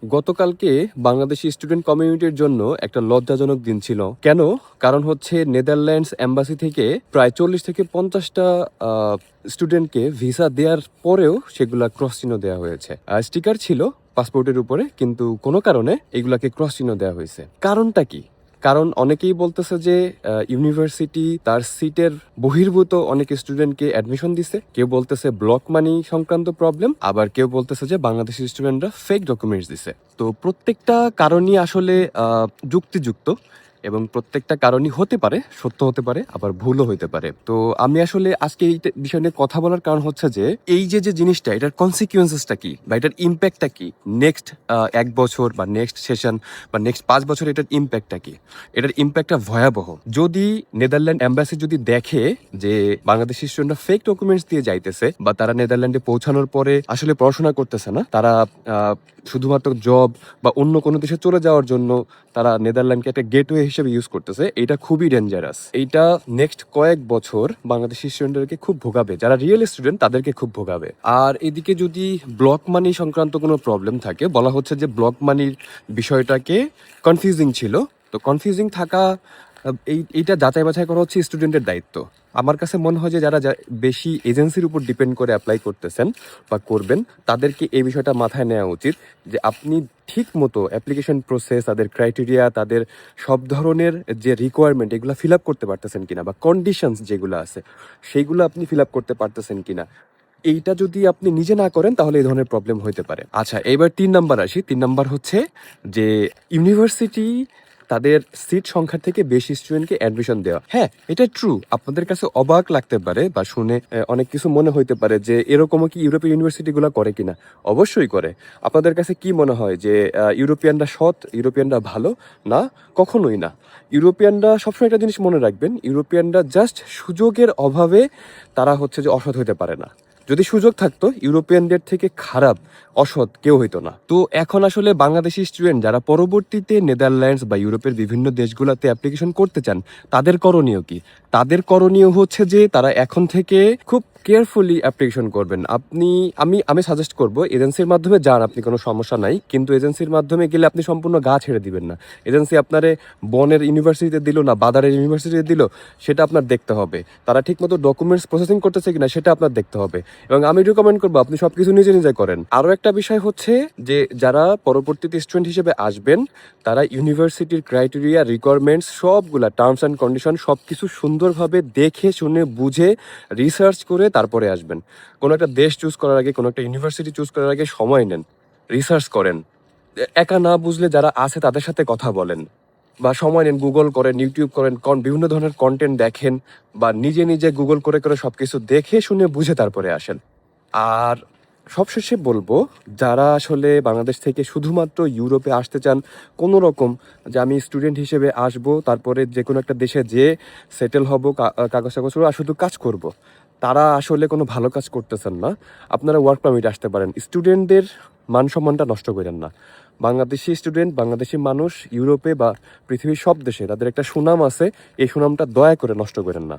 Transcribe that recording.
গতকালকে বাংলাদেশি স্টুডেন্ট কমিউনিটির জন্য একটা লজ্জাজনক দিন ছিল। কেন? কারণ হচ্ছে নেদারল্যান্ডস এম্বাসি থেকে প্রায় 40 থেকে 50টা স্টুডেন্টকে ভিসা দেওয়ার পরেও সেগুলা ক্রস চিহ্ন দেওয়া হয়েছে। স্টিকার ছিল পাসপোর্টের উপরে, কিন্তু কোনো কারণে এগুলাকে ক্রস চিহ্ন দেওয়া হয়েছে। কারণটা কি? কারণ অনেকেই বলতেছে যে ইউনিভার্সিটি তার সিটের বহির্ভূত অনেক স্টুডেন্টকে অ্যাডমিশন দিছে। কেউ বলতেছে ব্লক মানি সংক্রান্ত প্রবলেম, আবার কেউ বলতেছে যে বাংলাদেশি স্টুডেন্টরা ফেক ডকুমেন্টস দিছে। তো প্রত্যেকটা কারণই আসলে যুক্তিযুক্ত এবং প্রত্যেকটা কারণই হতে পারে, সত্য হতে পারে, আবার ভুলও হতে পারে। তো আমি আসলে আজকে এই বিষয় নিয়ে কথা বলার কারণ হচ্ছে যে এই যে জিনিসটা, এটার কনসিকুয়েন্সেসটা কি বা এটার ইম্প্যাক্টটা কি নেক্সট 1 বছর বা নেক্সট সেশন বা নেক্সট 5 বছর, এটার ইম্প্যাক্টটা কি? এটার ইম্প্যাক্টটা ভয়াবহ। যদি নেদারল্যান্ড এম্বাসি যদি দেখে যে বাংলাদেশি স্টুডেন্টরা ফেক ডকুমেন্টস দিয়ে যাইতেছে বা তারা নেদারল্যান্ডে পৌঁছানোর পরে আসলে পড়াশোনা করতেছে না, তারা শুধুমাত্র জব বা অন্য কোনো দেশে চলে যাওয়ার জন্য তারা নেদারল্যান্ডকে একটা গেটওয়ে হিসেবে ইউজ করতেছে, এটা খুবই ডেঞ্জারাস। এইটা নেক্সট কয়েক বছর বাংলাদেশি স্টুডেন্টদেরকে খুব ভোগাবে, যারা রিয়েল স্টুডেন্ট তাদেরকে খুব ভোগাবে। আর এদিকে যদি ব্লক মানি সংক্রান্ত কোনো প্রবলেম থাকে, বলা হচ্ছে যে ব্লক মানির বিষয়টাকে কনফিউজিং ছিল। তো কনফিউজিং থাকা এইটা যাচাই বাছাই করা হচ্ছে স্টুডেন্টের দায়িত্ব। আমার কাছে মনে হয় যে যারা বেশি এজেন্সির উপর ডিপেন্ড করে অ্যাপ্লাই করতেছেন বা করবেন, তাদেরকে এই বিষয়টা মাথায় নেওয়া উচিত যে আপনি ঠিক মতো অ্যাপ্লিকেশন প্রসেস, তাদের ক্রাইটেরিয়া, তাদের সব ধরনের যে রিকোয়ারমেন্ট, এগুলো ফিল আপ করতে পারতেছেন কিনা, বা কন্ডিশনস যেগুলো আছে সেইগুলো আপনি ফিল আপ করতে পারতেছেন কিনা। এইটা যদি আপনি নিজে না করেন তাহলে এই ধরনের প্রবলেম হতে পারে। আচ্ছা, এবার 3 নাম্বার আসি। 3 নাম্বার হচ্ছে যে ইউনিভার্সিটি তাদের সিট সংখ্যার থেকে বেশি স্টুডেন্টকে অ্যাডমিশন দেওয়া। হ্যাঁ, এটা ট্রু। আপনাদের কাছে অবাক লাগতে পারে বা শুনে অনেক কিছু মনে হইতে পারে যে এরকমও কি ইউরোপীয় ইউনিভার্সিটিগুলো করে কিনা। অবশ্যই করে। আপনাদের কাছে কি মনে হয় যে ইউরোপিয়ানরা সৎ, ইউরোপিয়ানরা ভালো? না, কখনোই না। ইউরোপিয়ানরা সবসময় একটা জিনিস মনে রাখবেন, ইউরোপিয়ানরা জাস্ট সুযোগের অভাবে তারা হচ্ছে যে অসৎ হইতে পারে না। যদি সুযোগ থাকতো, ইউরোপিয়ানদের থেকে খারাপ অসৎ কেউ হইতো না। তো এখন আসলে বাংলাদেশি স্টুডেন্ট যারা পরবর্তীতে নেদারল্যান্ডস বা ইউরোপের বিভিন্ন দেশগুলোতে অ্যাপ্লিকেশন করতে চান, তাদের করণীয় কি? তাদের করণীয় হচ্ছে যে তারা এখন থেকে খুব কেয়ারফুলি অ্যাপ্লিকেশন করবেন। আমি সাজেস্ট করব এজেন্সির মাধ্যমে যান, আপনি কোনো সমস্যা নাই, কিন্তু এজেন্সির মাধ্যমে গেলে আপনি সম্পূর্ণ গা ছেড়ে দিবেন না। এজেন্সি আপনারে বনের ইউনিভার্সিটিতে দিল না বাদারের ইউনিভার্সিটিতে দিল, সেটা আপনার দেখতে হবে। তারা ঠিকমতো ডকুমেন্টস প্রসেসিং করতেছে কিনা সেটা আপনার দেখতে হবে। এবং আমি রিকমেন্ড করবো আপনি সবকিছু নিজে নিজে করেন। আরও একটা বিষয় হচ্ছে যে যারা পরবর্তীতে স্টুডেন্ট হিসেবে আসবেন, তারা ইউনিভার্সিটির ক্রাইটেরিয়া, রিকোয়ারমেন্টস, সবগুলা টার্মস অ্যান্ড কন্ডিশন সবকিছু সুন্দরভাবে দেখে শুনে বুঝে রিসার্চ করে তারপরে আসবেন। কোনো একটা দেশ চুজ করার আগে, কোনো একটা ইউনিভার্সিটি চুজ করার আগে সময় নেন, রিসার্চ করেন। একা না বুঝলে যারা আছে তাদের সাথে কথা বলেন, বা সময় নেন, গুগল করেন, ইউটিউব করেন, বিভিন্ন ধরনের কন্টেন্ট দেখেন, বা নিজে নিজে গুগল করে করে সবকিছু দেখে শুনে বুঝে তারপরে আসেন। আর সবশেষে বলবো, যারা আসলে বাংলাদেশ থেকে শুধুমাত্র ইউরোপে আসতে চান কোনো রকম, যে আমি স্টুডেন্ট হিসেবে আসব, তারপরে যে কোনো একটা দেশে যেয়ে সেটেল হব, কাগজ কাগজ আর শুধু কাজ করব, তারা আসলে কোনো ভালো কাজ করতেছেন না। আপনারা ওয়ার্ক পারমিট আসতে পারেন। স্টুডেন্টদের মান সম্মানটা নষ্ট করেন না। বাংলাদেশি স্টুডেন্ট, বাংলাদেশি মানুষ ইউরোপে বা পৃথিবীর সব দেশে তাদের একটা সুনাম আছে, এই সুনামটা দয়া করে নষ্ট করেন না।